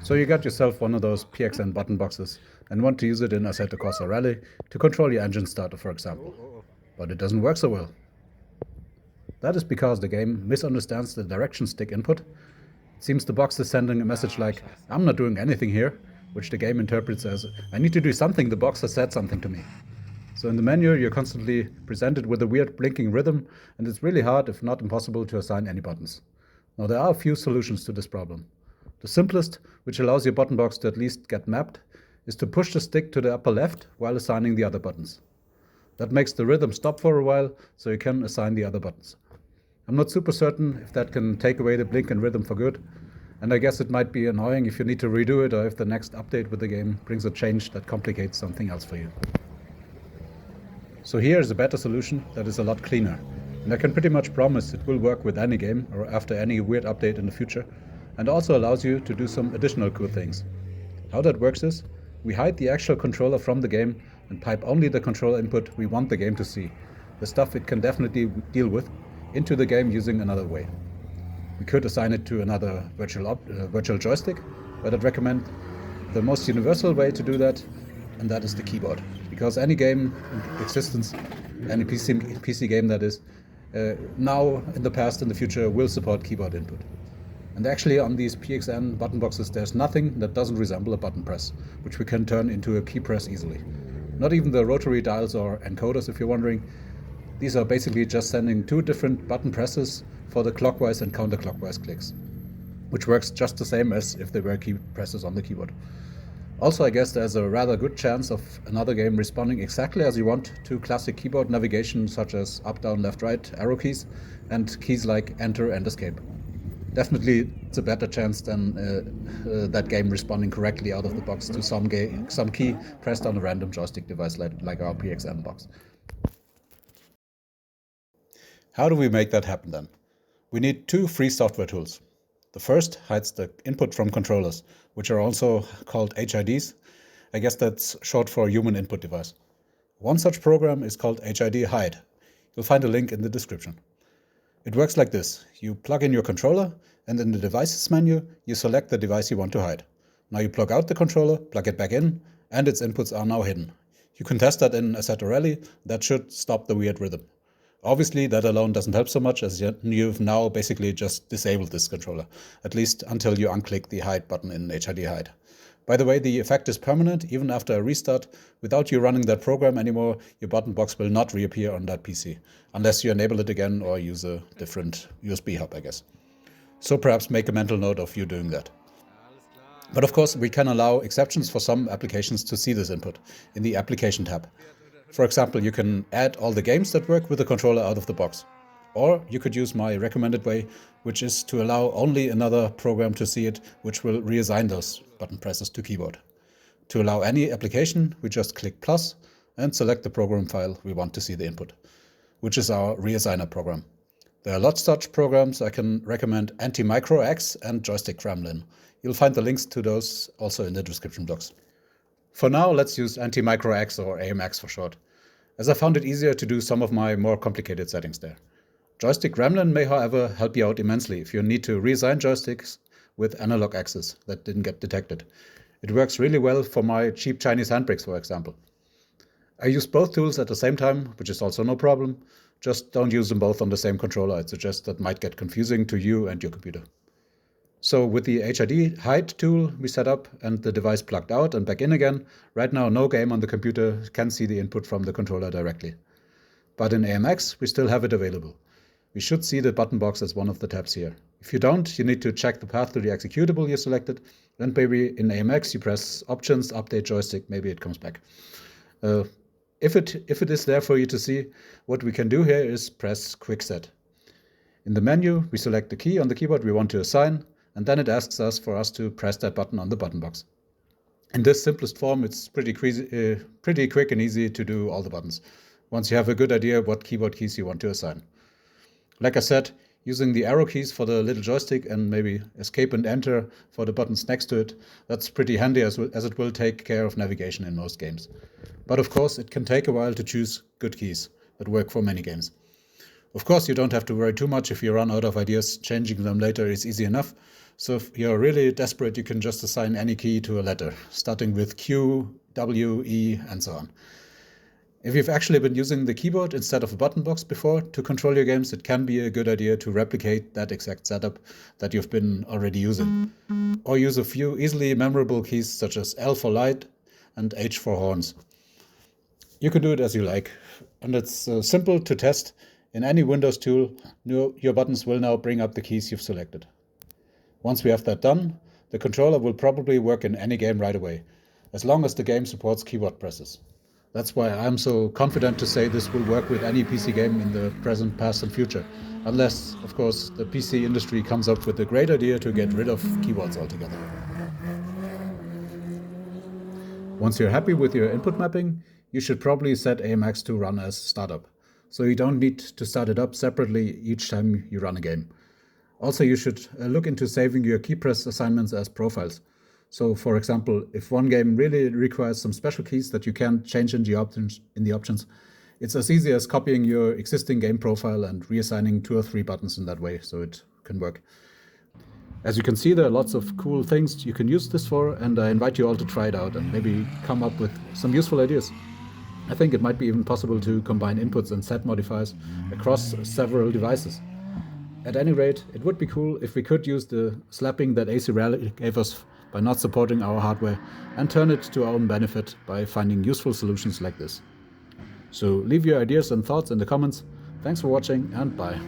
So you got yourself one of those PXN button boxes and want to use it in Assetto Corsa Rally to control your engine starter, for example. But it doesn't work so well. That is because the game misunderstands the direction stick input. It seems the box is sending a message like, "I'm not doing anything here," which the game interprets as, "I need to do something, the box has said something to me." So in the menu, you're constantly presented with a weird blinking rhythm, and it's really hard, if not impossible, to assign any buttons. Now, there are a few solutions to this problem. The simplest, which allows your button box to at least get mapped, is to push the stick to the upper left while assigning the other buttons. That makes the rhythm stop for a while, so you can assign the other buttons. I'm not super certain if that can take away the blink and rhythm for good, and I guess it might be annoying if you need to redo it or if the next update with the game brings a change that complicates something else for you. So here is a better solution that is a lot cleaner, and I can pretty much promise it will work with any game or after any weird update in the future, and also allows you to do some additional cool things. How that works is, we hide the actual controller from the game and pipe only the controller input we want the game to see, the stuff it can definitely deal with, into the game using another way. We could assign it to another virtual joystick, but I'd recommend the most universal way to do that, and that is the keyboard. Because any game in existence, any PC game that is, now, in the past, in the future, will support keyboard input. And actually on these PXN button boxes there's nothing that doesn't resemble a button press, which we can turn into a key press easily. Not even the rotary dials or encoders, if you're wondering. These are basically just sending two different button presses for the clockwise and counterclockwise clicks, which works just the same as if they were key presses on the keyboard. Also, I guess there's a rather good chance of another game responding exactly as you want to classic keyboard navigation such as up, down, left, right, arrow keys, and keys like enter and escape. Definitely it's a better chance than that game responding correctly out of the box to some key pressed on a random joystick device like our PXN box. How do we make that happen then? We need two free software tools. The first hides the input from controllers, which are also called HIDs. I guess that's short for human input device. One such program is called HIDHide. You'll find a link in the description. It works like this. You plug in your controller, and in the devices menu, you select the device you want to hide. Now you plug out the controller, plug it back in, and its inputs are now hidden. You can test that in Assetto Rally. That should stop the weird rhythm. Obviously, that alone doesn't help so much, as you've now basically just disabled this controller, at least until you unclick the hide button in HIDHide. By the way, the effect is permanent. Even after a restart, without you running that program anymore, your button box will not reappear on that PC, unless you enable it again or use a different USB hub, I guess. So perhaps make a mental note of you doing that. But of course, we can allow exceptions for some applications to see this input in the Application tab. For example, you can add all the games that work with the controller out of the box. Or you could use my recommended way, which is to allow only another program to see it, which will reassign those button presses to keyboard. To allow any application, we just click plus and select the program file we want to see the input, which is our reassigner program. There are lots of such programs. I can recommend AntimicroX and JoystickGremlin. You'll find the links to those also in the description box. For now, let's use AntimicroX or AMX for short, as I found it easier to do some of my more complicated settings there. JoystickGremlin may, however, help you out immensely if you need to reassign joysticks with analog axes that didn't get detected. It works really well for my cheap Chinese handbrakes, for example. I use both tools at the same time, which is also no problem. Just don't use them both on the same controller. I'd suggest that might get confusing to you and your computer. So with the HIDHide tool we set up and the device plugged out and back in again, right now no game on the computer can see the input from the controller directly. But in AMX we still have it available. We should see the button box as one of the tabs here. If you don't, you need to check the path to the executable you selected, and maybe in AMX you press Options, Update Joystick, maybe it comes back. If it is there for you to see, what we can do here is press Quick Set. In the menu, we select the key on the keyboard we want to assign, and then it asks us for us to press that button on the button box. In this simplest form, it's pretty quick and easy to do all the buttons, once you have a good idea what keyboard keys you want to assign. Like I said, using the arrow keys for the little joystick and maybe escape and enter for the buttons next to it, that's pretty handy as it will take care of navigation in most games. But of course, it can take a while to choose good keys that work for many games. Of course, you don't have to worry too much if you run out of ideas. Changing them later is easy enough. So if you're really desperate, you can just assign any key to a letter, starting with Q, W, E, and so on. If you've actually been using the keyboard instead of a button box before to control your games, it can be a good idea to replicate that exact setup that you've been already using. Or use a few easily memorable keys such as L for light and H for horns. You can do it as you like, and it's simple to test. In any Windows tool, your buttons will now bring up the keys you've selected. Once we have that done, the controller will probably work in any game right away, as long as the game supports keyboard presses. That's why I'm so confident to say this will work with any PC game in the present, past and future, unless, of course, the PC industry comes up with a great idea to get rid of keyboards altogether. Once you're happy with your input mapping, you should probably set AMX to run as startup, so you don't need to start it up separately each time you run a game. Also, you should look into saving your key press assignments as profiles. So, for example, if one game really requires some special keys that you can't change in the options, it's as easy as copying your existing game profile and reassigning 2 or 3 buttons in that way, so it can work. As you can see, there are lots of cool things you can use this for, and I invite you all to try it out and maybe come up with some useful ideas. I think it might be even possible to combine inputs and set modifiers across several devices. At any rate, it would be cool if we could use the slapping that AC Rally gave us by not supporting our hardware and turn it to our own benefit by finding useful solutions like this. So leave your ideas and thoughts in the comments. Thanks for watching and bye.